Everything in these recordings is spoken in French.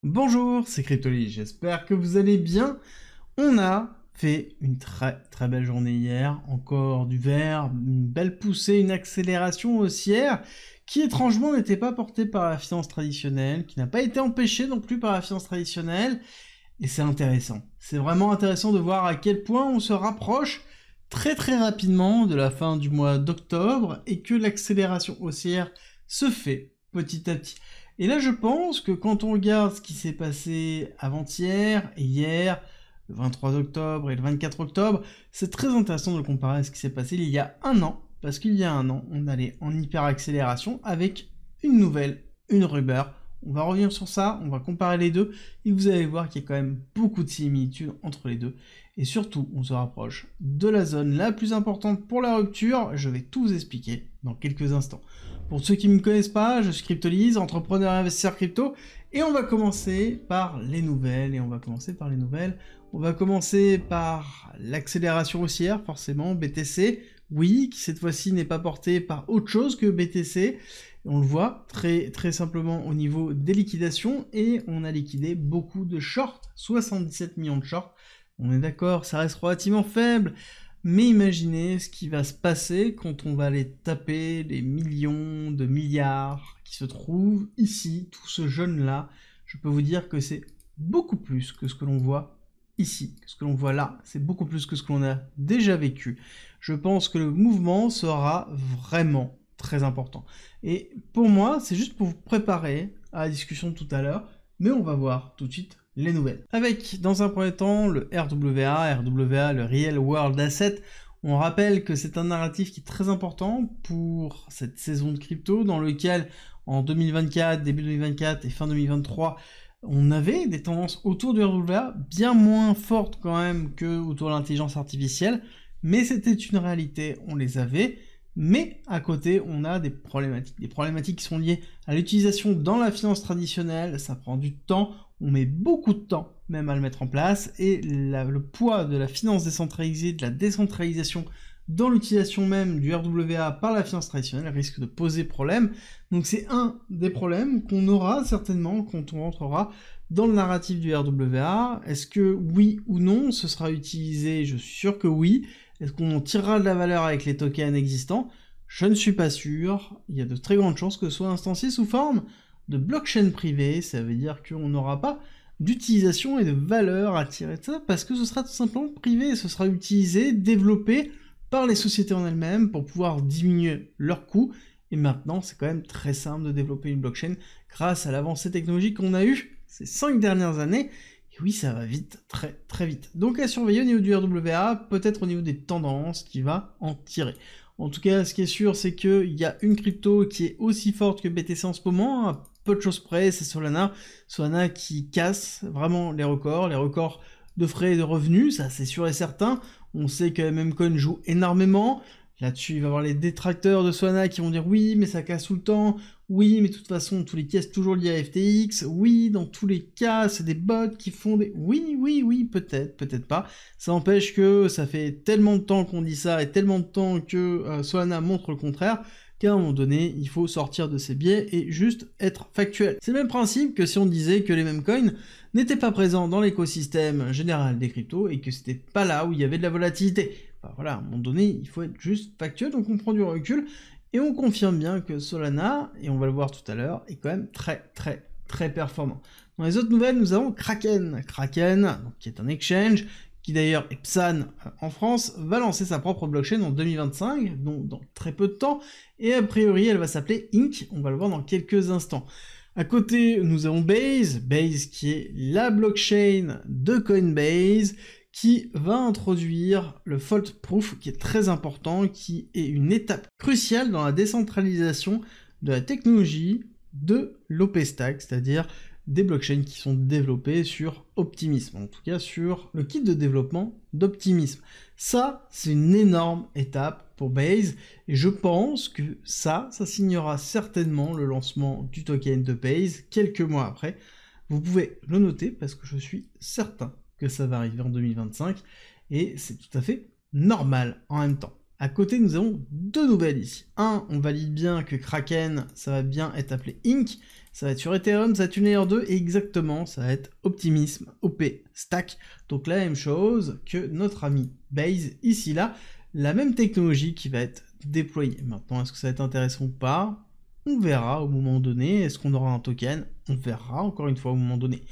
Bonjour, c'est Cryptoly, j'espère que vous allez bien. On a fait une très belle journée hier, encore du vert, une belle poussée, une accélération haussière qui étrangement n'était pas portée par la finance traditionnelle, qui n'a pas été empêchée non plus par la finance traditionnelle, et c'est intéressant. C'est vraiment intéressant de voir à quel point on se rapproche très rapidement de la fin du mois d'octobre et que l'accélération haussière se fait petit à petit. Et là, je pense que quand on regarde ce qui s'est passé avant-hier et hier, le 23 octobre et le 24 octobre, c'est très intéressant de le comparer à ce qui s'est passé il y a un an, parce qu'il y a un an, on allait en hyper-accélération avec une rumeur. On va revenir sur ça, on va comparer les deux, et vous allez voir qu'il y a quand même beaucoup de similitudes entre les deux. Et surtout, on se rapproche de la zone la plus importante pour la rupture. Je vais tout vous expliquer dans quelques instants. Pour ceux qui ne me connaissent pas, je suis Cryptolyse, entrepreneur et investisseur crypto, et on va commencer par les nouvelles, On va commencer par l'accélération haussière, forcément, BTC, oui, qui cette fois-ci n'est pas porté par autre chose que BTC, on le voit très simplement au niveau des liquidations, et on a liquidé beaucoup de shorts, 77 millions de shorts. On est d'accord, ça reste relativement faible, mais imaginez ce qui va se passer quand on va aller taper les millions de milliards qui se trouvent ici, tout ce jeune-là. Je peux vous dire que c'est beaucoup plus que ce que l'on voit ici, ce que l'on voit là, c'est beaucoup plus que ce que l'on a déjà vécu. Je pense que le mouvement sera vraiment très important. Et pour moi, c'est juste pour vous préparer à la discussion de tout à l'heure, mais on va voir tout de suite les nouvelles. Avec, dans un premier temps, le RWA, le Real World Asset. On rappelle que c'est un narratif qui est très important pour cette saison de crypto, dans lequel, en 2024, début 2024 et fin 2023, on avait des tendances autour du RWA, bien moins fortes quand même que autour de l'intelligence artificielle, mais c'était une réalité, on les avait. Mais à côté, on a des problématiques qui sont liées à l'utilisation dans la finance traditionnelle, ça prend du temps, on met beaucoup de temps même à le mettre en place, et le poids de la finance décentralisée, de la décentralisation dans l'utilisation même du RWA par la finance traditionnelle risque de poser problème. Donc c'est un des problèmes qu'on aura certainement quand on rentrera dans le narratif du RWA. Est-ce que oui ou non ce sera utilisé? Je suis sûr que oui. Est-ce qu'on en tirera de la valeur avec les tokens existants? Je ne suis pas sûr. Il y a de très grandes chances que ce soit instancié sous forme de blockchain privée. Ça veut dire qu'on n'aura pas d'utilisation et de valeur à tirer de ça, parce que ce sera tout simplement privé. Ce sera utilisé, développé par les sociétés en elles-mêmes pour pouvoir diminuer leurs coûts. Et maintenant, c'est quand même très simple de développer une blockchain grâce à l'avancée technologique qu'on a eue ces 5 dernières années. Et oui, ça va vite, très vite. Donc à surveiller au niveau du RWA, peut-être au niveau des tendances qui va en tirer. En tout cas, ce qui est sûr, c'est qu'il y a une crypto qui est aussi forte que BTC en ce moment, à peu de choses près, c'est Solana. Solana qui casse vraiment les records de frais et de revenus, ça c'est sûr et certain. On sait que Memcoin joue énormément. Là-dessus, il va y avoir les détracteurs de Solana qui vont dire oui, mais ça casse tout le temps. Oui, mais de toute façon, tous les cas, c'est toujours lié à FTX. Oui, dans tous les cas, c'est des bots qui font des... Oui, peut-être pas. Ça empêche que ça fait tellement de temps qu'on dit ça et tellement de temps que Solana montre le contraire qu'à un moment donné, il faut sortir de ses biais et juste être factuel. C'est le même principe que si on disait que les mêmes coins n'étaient pas présents dans l'écosystème général des cryptos et que c'était pas là où il y avait de la volatilité. Enfin, voilà, à un moment donné, il faut être juste factuel, donc on prend du recul et on confirme bien que Solana, et on va le voir tout à l'heure, est quand même très performant. Dans les autres nouvelles, nous avons Kraken, donc, qui est un exchange, qui d'ailleurs est Psan en France, va lancer sa propre blockchain en 2025, donc dans très peu de temps, et a priori elle va s'appeler Inc, on va le voir dans quelques instants. À côté, nous avons Base qui est la blockchain de Coinbase, qui va introduire le fault proof, qui est très important, qui est une étape cruciale dans la décentralisation de la technologie de l'OP-Stack, c'est-à-dire des blockchains qui sont développées sur Optimism, en tout cas sur le kit de développement d'Optimism. Ça, c'est une énorme étape pour Base, et je pense que ça signera certainement le lancement du token de Base quelques mois après. Vous pouvez le noter parce que je suis certain que ça va arriver en 2025, et c'est tout à fait normal en même temps. À côté, nous avons deux nouvelles ici. Un, on valide bien que Kraken, ça va bien être appelé Inc. Ça va être sur Ethereum, ça va être une layer 2, et exactement, ça va être Optimism, OP, Stack. Donc la même chose que notre ami Base, ici, là, la même technologie qui va être déployée. Maintenant, est-ce que ça va être intéressant ou pas? On verra au moment donné. Est-ce qu'on aura un token? On verra encore une fois au moment donné.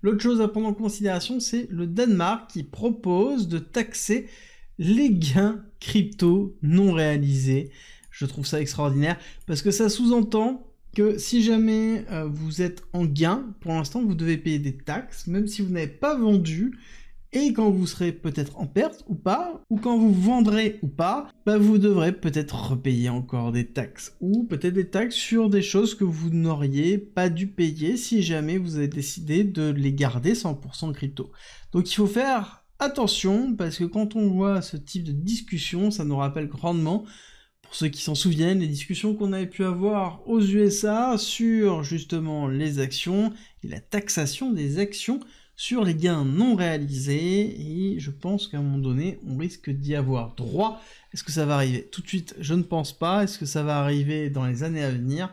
L'autre chose à prendre en considération, c'est le Danemark qui propose de taxer les gains crypto non réalisés. Je trouve ça extraordinaire parce que ça sous-entend que si jamais vous êtes en gain, pour l'instant vous devez payer des taxes, même si vous n'avez pas vendu, et quand vous serez peut-être en perte ou pas, ou quand vous vendrez ou pas, bah vous devrez peut-être repayer encore des taxes, ou peut-être des taxes sur des choses que vous n'auriez pas dû payer si jamais vous avez décidé de les garder 100% crypto. Donc il faut faire attention, parce que quand on voit ce type de discussion, ça nous rappelle grandement, pour ceux qui s'en souviennent, les discussions qu'on avait pu avoir aux USA sur justement les actions et la taxation des actions sur les gains non réalisés, et je pense qu'à un moment donné, on risque d'y avoir droit. Est-ce que ça va arriver tout de suite? Je ne pense pas. Est-ce que ça va arriver dans les années à venir?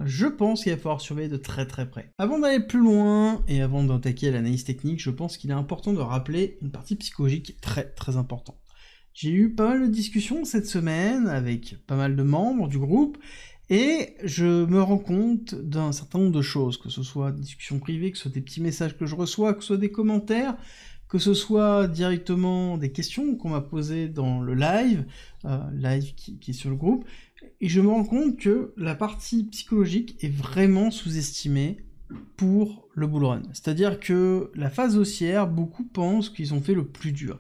Je pense qu'il va falloir surveiller de très très près. Avant d'aller plus loin, et avant d'attaquer l'analyse technique, je pense qu'il est important de rappeler une partie psychologique très très importante. J'ai eu pas mal de discussions cette semaine avec pas mal de membres du groupe, et je me rends compte d'un certain nombre de choses, que ce soit des discussions privées, que ce soit des petits messages que je reçois, que ce soit des commentaires, que ce soit directement des questions qu'on m'a posées dans le live, qui est sur le groupe, et je me rends compte que la partie psychologique est vraiment sous-estimée pour le bull run. C'est-à-dire que la phase haussière, beaucoup pensent qu'ils ont fait le plus dur.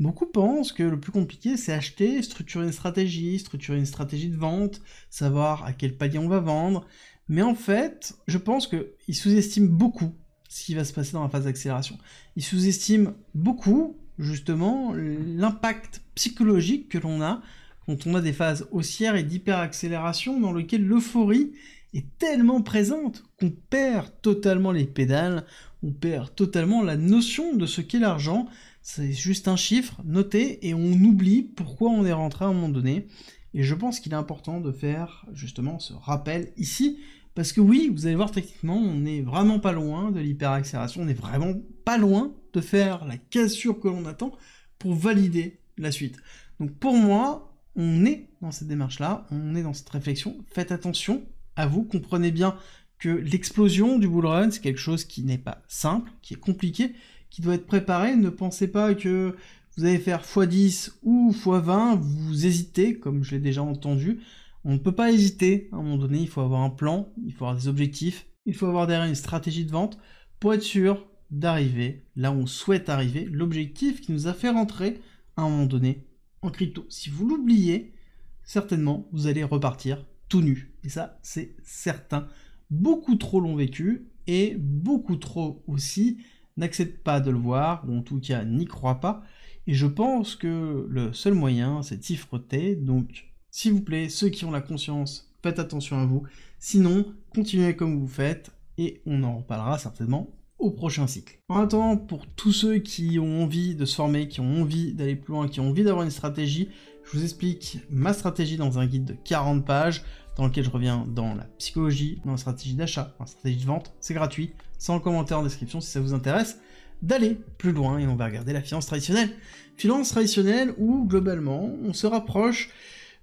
Beaucoup pensent que le plus compliqué, c'est acheter, structurer une stratégie de vente, savoir à quel palier on va vendre. Mais en fait, je pense qu'ils sous-estiment beaucoup ce qui va se passer dans la phase d'accélération. Ils sous-estiment beaucoup, justement, l'impact psychologique que l'on a quand on a des phases haussières et d'hyper-accélération dans lesquelles l'euphorie est tellement présente qu'on perd totalement les pédales, on perd totalement la notion de ce qu'est l'argent. C'est juste un chiffre noté et on oublie pourquoi on est rentré à un moment donné. Et je pense qu'il est important de faire justement ce rappel ici, parce que oui, vous allez voir techniquement, on n'est vraiment pas loin de l'hyperaccélération, on n'est vraiment pas loin de faire la cassure que l'on attend pour valider la suite. Donc pour moi, on est dans cette démarche-là, on est dans cette réflexion, faites attention à vous, comprenez bien que l'explosion du bull run, c'est quelque chose qui n'est pas simple, qui est compliqué, qui doit être préparé. Ne pensez pas que vous allez faire x10 ou x20, vous hésitez, comme je l'ai déjà entendu. On ne peut pas hésiter, à un moment donné, il faut avoir un plan, il faut avoir des objectifs, il faut avoir derrière une stratégie de vente pour être sûr d'arriver là où on souhaite arriver, l'objectif qui nous a fait rentrer à un moment donné en crypto. Si vous l'oubliez, certainement, vous allez repartir tout nu. Et ça, c'est certain. Beaucoup trop l'ont vécu, et beaucoup trop aussi n'acceptent pas de le voir, ou en tout cas n'y croient pas. Et je pense que le seul moyen, c'est de s'y frotter. Donc, s'il vous plaît, ceux qui ont la conscience, faites attention à vous. Sinon, continuez comme vous faites, et on en reparlera certainement au prochain cycle. En attendant, pour tous ceux qui ont envie de se former, qui ont envie d'aller plus loin, qui ont envie d'avoir une stratégie, je vous explique ma stratégie dans un guide de 40 pages, dans lequel je reviens dans la psychologie, dans la stratégie d'achat, dans la stratégie de vente. C'est gratuit, sans commentaire en description si ça vous intéresse d'aller plus loin, et on va regarder la finance traditionnelle. Finance traditionnelle où, globalement, on se rapproche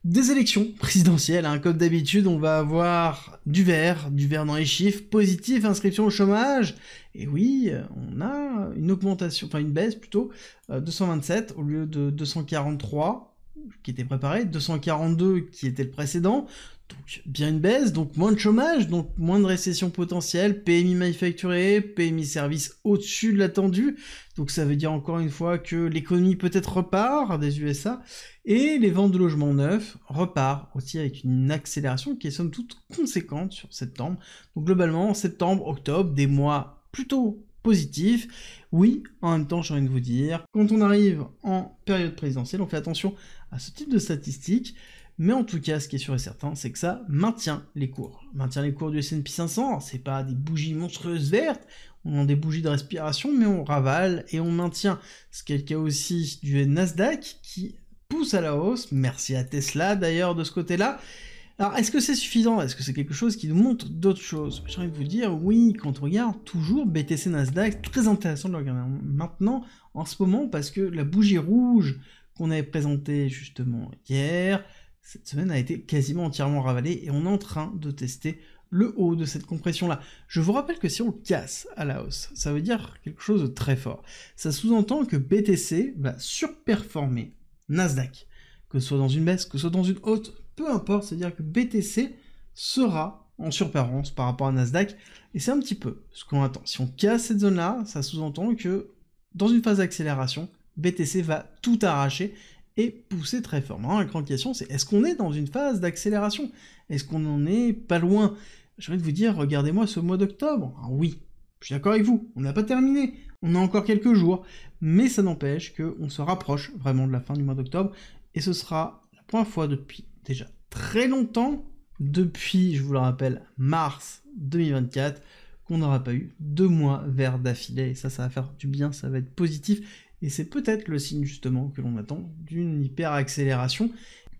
des élections présidentielles, hein. Comme d'habitude, on va avoir du vert dans les chiffres, positif, inscription au chômage, et oui, on a une augmentation, enfin une baisse plutôt, 227 au lieu de 243, qui était préparé, 242 qui était le précédent, donc bien une baisse, donc moins de chômage, donc moins de récession potentielle, PMI manufacturé, PMI service au-dessus de l'attendu, donc ça veut dire encore une fois que l'économie peut-être repart des USA, et les ventes de logements neufs repartent aussi avec une accélération qui est somme toute conséquente sur septembre. Donc globalement, septembre, octobre, des mois plutôt positifs. Oui, en même temps, j'ai envie de vous dire, quand on arrive en période présidentielle, on fait attention à ce type de statistiques. Mais en tout cas, ce qui est sûr et certain, c'est que ça maintient les cours. Maintient les cours du S&P 500, c'est pas des bougies monstrueuses vertes, on a des bougies de respiration, mais on ravale et on maintient. Ce qui est le cas aussi du Nasdaq, qui pousse pousse à la hausse. Merci à Tesla d'ailleurs de ce côté-là. Alors, est-ce que c'est suffisant? Est-ce que c'est quelque chose qui nous montre d'autres choses? J'ai envie de vous dire, oui, quand on regarde toujours BTC Nasdaq, très intéressant de le regarder maintenant, en ce moment, parce que la bougie rouge qu'on avait présentée justement hier, cette semaine a été quasiment entièrement ravalée, et on est en train de tester le haut de cette compression-là. Je vous rappelle que si on casse à la hausse, ça veut dire quelque chose de très fort. Ça sous-entend que BTC va surperformer Nasdaq, que ce soit dans une baisse, que ce soit dans une haute, peu importe, c'est-à-dire que BTC sera en surperformance par rapport à Nasdaq, et c'est un petit peu ce qu'on attend. Si on casse cette zone-là, ça sous-entend que dans une phase d'accélération, BTC va tout arracher et pousser très fort. Maintenant, la grande question, c'est est-ce qu'on est dans une phase d'accélération? Est-ce qu'on en est pas loin? J'ai envie de vous dire, regardez-moi ce mois d'octobre. Alors oui, je suis d'accord avec vous, on n'a pas terminé, on a encore quelques jours, mais ça n'empêche qu'on se rapproche vraiment de la fin du mois d'octobre, et ce sera la première fois depuis déjà très longtemps, depuis, je vous le rappelle, mars 2024, qu'on n'aura pas eu 2 mois verts d'affilée, et ça va faire du bien, ça va être positif, et c'est peut-être le signe justement que l'on attend d'une hyper-accélération,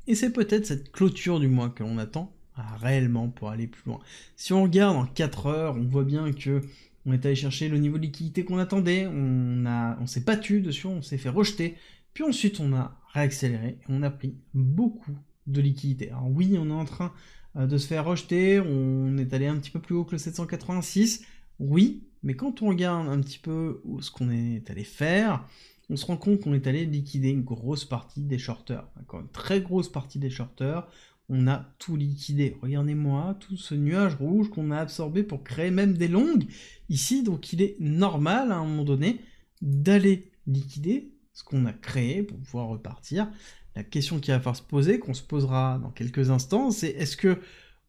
et c'est peut-être cette clôture du mois que l'on attend réellement pour aller plus loin. Si on regarde en 4 heures, on voit bien que on est allé chercher le niveau de liquidité qu'on attendait, on s'est battu dessus, on s'est fait rejeter, puis ensuite on a réaccéléré, et on a pris beaucoup de liquidité. Alors oui, on est en train de se faire rejeter, on est allé un petit peu plus haut que le 786, oui, mais quand on regarde un petit peu ce qu'on est allé faire, on se rend compte qu'on est allé liquider une grosse partie des shorters, d'accord, une très grosse partie des shorters, on a tout liquidé. Regardez-moi tout ce nuage rouge qu'on a absorbé pour créer même des longues ici, donc il est normal à un moment donné d'aller liquider ce qu'on a créé pour pouvoir repartir. La question qui va falloir se poser, qu'on se posera dans quelques instants, c'est est-ce que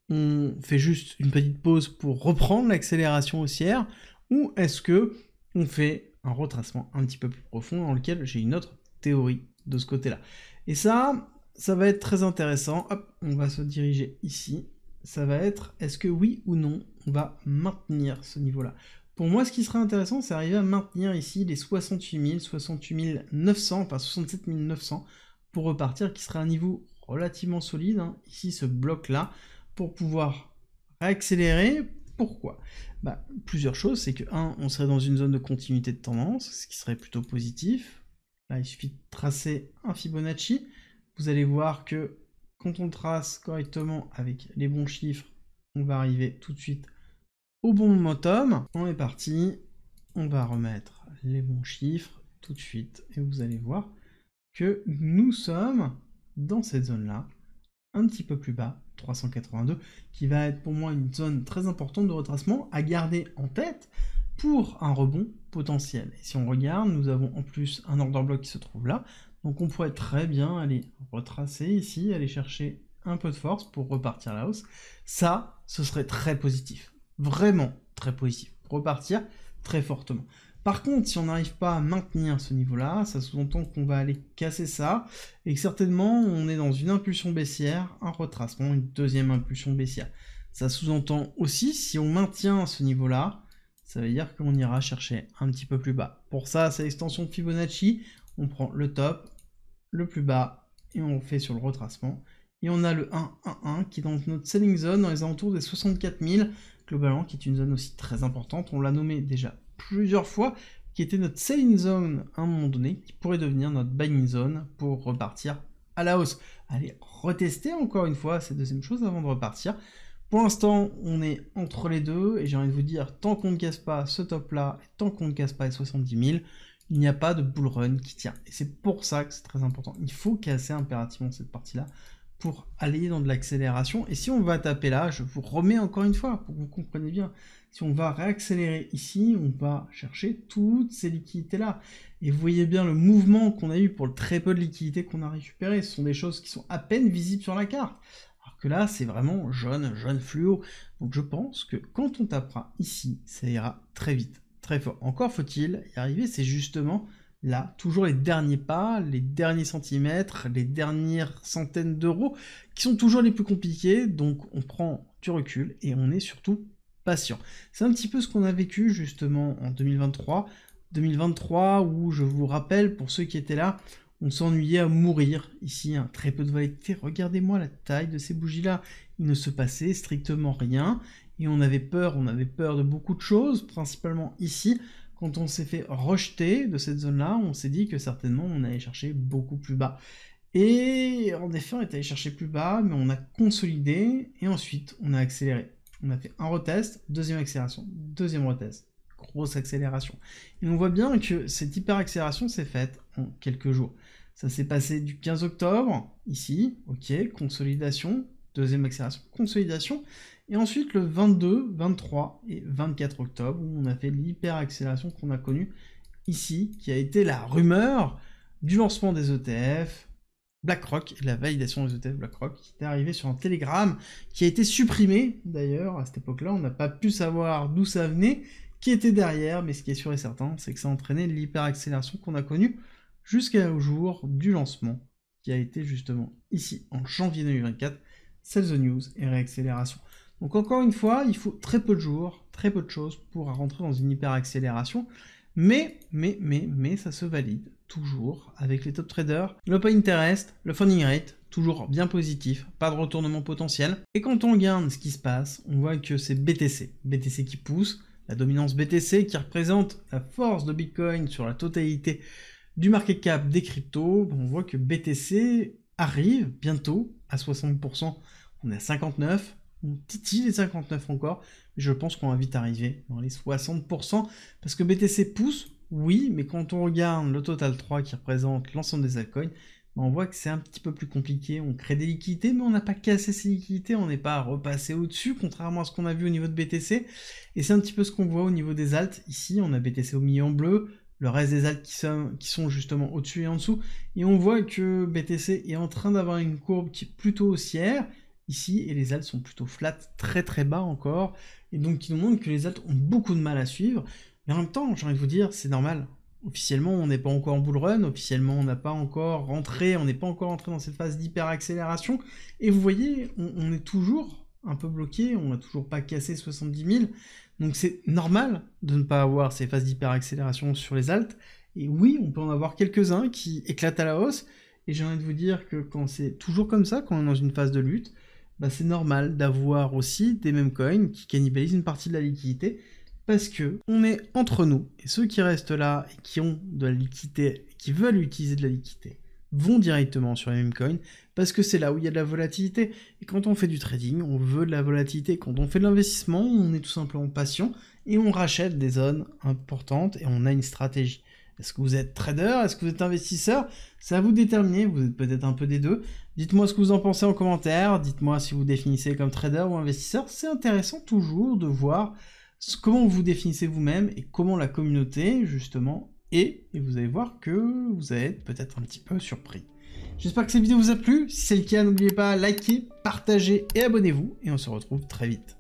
on fait juste une petite pause pour reprendre l'accélération haussière, ou est-ce que on fait un retracement un petit peu plus profond dans lequel j'ai une autre théorie de ce côté-là. Et ça va être très intéressant. Hop, on va se diriger ici. Ça va être, est-ce que oui ou non, on va maintenir ce niveau-là? Pour moi, ce qui serait intéressant, c'est arriver à maintenir ici les 68 000, 68 900, enfin 67 900, pour repartir, qui serait un niveau relativement solide, hein, ici ce bloc-là, pour pouvoir réaccélérer. Pourquoi? Plusieurs choses, c'est que 1, on serait dans une zone de continuité de tendance, ce qui serait plutôt positif. Là, il suffit de tracer un Fibonacci. Vous allez voir que quand on trace correctement avec les bons chiffres, on va arriver tout de suite au bon momentum. On est parti, on va remettre les bons chiffres tout de suite, et vous allez voir que nous sommes dans cette zone-là, un petit peu plus bas, 382, qui va être pour moi une zone très importante de retracement à garder en tête pour un rebond potentiel. Et si on regarde, nous avons en plus un order block qui se trouve là, donc on pourrait très bien aller retracer ici, aller chercher un peu de force pour repartir à la hausse. Ça, ce serait très positif, vraiment très positif, pour repartir très fortement. Par contre, si on n'arrive pas à maintenir ce niveau-là, ça sous-entend qu'on va aller casser ça, et que certainement on est dans une impulsion baissière, un retracement, une deuxième impulsion baissière. Ça sous-entend aussi, si on maintient ce niveau-là, ça veut dire qu'on ira chercher un petit peu plus bas. Pour ça, c'est l'extension de Fibonacci, on prend le top, le plus bas, et on fait sur le retracement. Et on a le 1-1-1 qui est dans notre selling zone, dans les alentours des 64 000, globalement, qui est une zone aussi très importante. On l'a nommé déjà plusieurs fois, qui était notre selling zone à un moment donné, qui pourrait devenir notre buying zone pour repartir à la hausse. Allez, retester encore une fois cette deuxième chose avant de repartir. Pour l'instant, on est entre les deux, et j'ai envie de vous dire, tant qu'on ne casse pas ce top-là, et tant qu'on ne casse pas les 70 000, il n'y a pas de bull run qui tient. Et c'est pour ça que c'est très important. Il faut casser impérativement cette partie-là pour aller dans de l'accélération. Et si on va taper là, je vous remets encore une fois, pour que vous compreniez bien, si on va réaccélérer ici, on va chercher toutes ces liquidités-là. Et vous voyez bien le mouvement qu'on a eu pour le très peu de liquidités qu'on a récupéré. Ce sont des choses qui sont à peine visibles sur la carte. Alors que là, c'est vraiment jaune fluo. Donc je pense que quand on tapera ici, ça ira très vite, très fort. Encore faut-il y arriver, c'est justement là, toujours les derniers pas, les derniers centimètres, les dernières centaines d'euros, qui sont toujours les plus compliqués, donc on prend du recul, et on est surtout patient. C'est un petit peu ce qu'on a vécu justement en 2023, où je vous rappelle, pour ceux qui étaient là, on s'ennuyait à mourir. Ici, hein, très peu de volatilité. Regardez-moi la taille de ces bougies-là. Il ne se passait strictement rien. Et on avait peur de beaucoup de choses, principalement ici. Quand on s'est fait rejeter de cette zone-là, on s'est dit que certainement on allait chercher beaucoup plus bas. Et en effet, on est allé chercher plus bas, mais on a consolidé, et ensuite on a accéléré. On a fait un retest, deuxième accélération, deuxième retest, grosse accélération. Et on voit bien que cette hyper accélération s'est faite en quelques jours. Ça s'est passé du 15 octobre, ici, ok, consolidation, deuxième accélération, consolidation, et ensuite le 22, 23 et 24 octobre, où on a fait l'hyper accélération qu'on a connue ici, qui a été la rumeur du lancement des ETF, BlackRock, et la validation des ETF BlackRock, qui était arrivé sur un Telegram, qui a été supprimé, d'ailleurs, à cette époque-là, on n'a pas pu savoir d'où ça venait, qui était derrière, mais ce qui est sûr et certain, c'est que ça a entraîné l'hyper-accélération qu'on a connue jusqu'au jour du lancement, qui a été justement ici, en janvier 2024, Sell the News et réaccélération. Donc encore une fois, il faut très peu de jours, très peu de choses pour rentrer dans une hyper-accélération, mais ça se valide toujours avec les top traders. L'open interest, le funding rate, toujours bien positif, pas de retournement potentiel. Et quand on regarde ce qui se passe, on voit que c'est BTC qui pousse, la dominance BTC qui représente la force de Bitcoin sur la totalité du market cap des cryptos. On voit que BTC arrive bientôt à 60%, on est à 59%, on titille les 59 encore, mais je pense qu'on va vite arriver dans les 60%, parce que BTC pousse, oui, mais quand on regarde le total 3 qui représente l'ensemble des altcoins, on voit que c'est un petit peu plus compliqué, on crée des liquidités, mais on n'a pas cassé ces liquidités, on n'est pas repassé au-dessus, contrairement à ce qu'on a vu au niveau de BTC, et c'est un petit peu ce qu'on voit au niveau des alts. Ici, on a BTC au milieu en bleu, le reste des alts qui sont justement au-dessus et en dessous, et on voit que BTC est en train d'avoir une courbe qui est plutôt haussière, ici, et les alts sont plutôt flat, très très bas encore, et donc qui nous montrent que les alts ont beaucoup de mal à suivre, mais en même temps, j'ai envie de vous dire, c'est normal. Officiellement, on n'est pas encore en bull run, officiellement, on n'est pas encore rentré dans cette phase d'hyper-accélération, et vous voyez, on est toujours un peu bloqué, on n'a toujours pas cassé 70 000, donc c'est normal de ne pas avoir ces phases d'hyper-accélération sur les alts, et oui, on peut en avoir quelques-uns qui éclatent à la hausse, et j'ai envie de vous dire que quand c'est toujours comme ça, quand on est dans une phase de lutte, bah c'est normal d'avoir aussi des mêmes coins qui cannibalisent une partie de la liquidité, parce que on est entre nous, et ceux qui restent là et qui ont de la liquidité, qui veulent utiliser de la liquidité, vont directement sur les mêmes coins, parce que c'est là où il y a de la volatilité. Et quand on fait du trading, on veut de la volatilité. Quand on fait de l'investissement, on est tout simplement patient, et on rachète des zones importantes, et on a une stratégie. Est-ce que vous êtes trader? Est-ce que vous êtes investisseur? C'est à vous de déterminer, vous êtes peut-être un peu des deux. Dites-moi ce que vous en pensez en commentaire, dites-moi si vous définissez comme trader ou investisseur. C'est intéressant toujours de voir comment vous définissez vous-même et comment la communauté, justement, est. Et vous allez voir que vous allez être peut-être un petit peu surpris. J'espère que cette vidéo vous a plu. Si c'est le cas, n'oubliez pas, likez, partagez et abonnez-vous. Et on se retrouve très vite.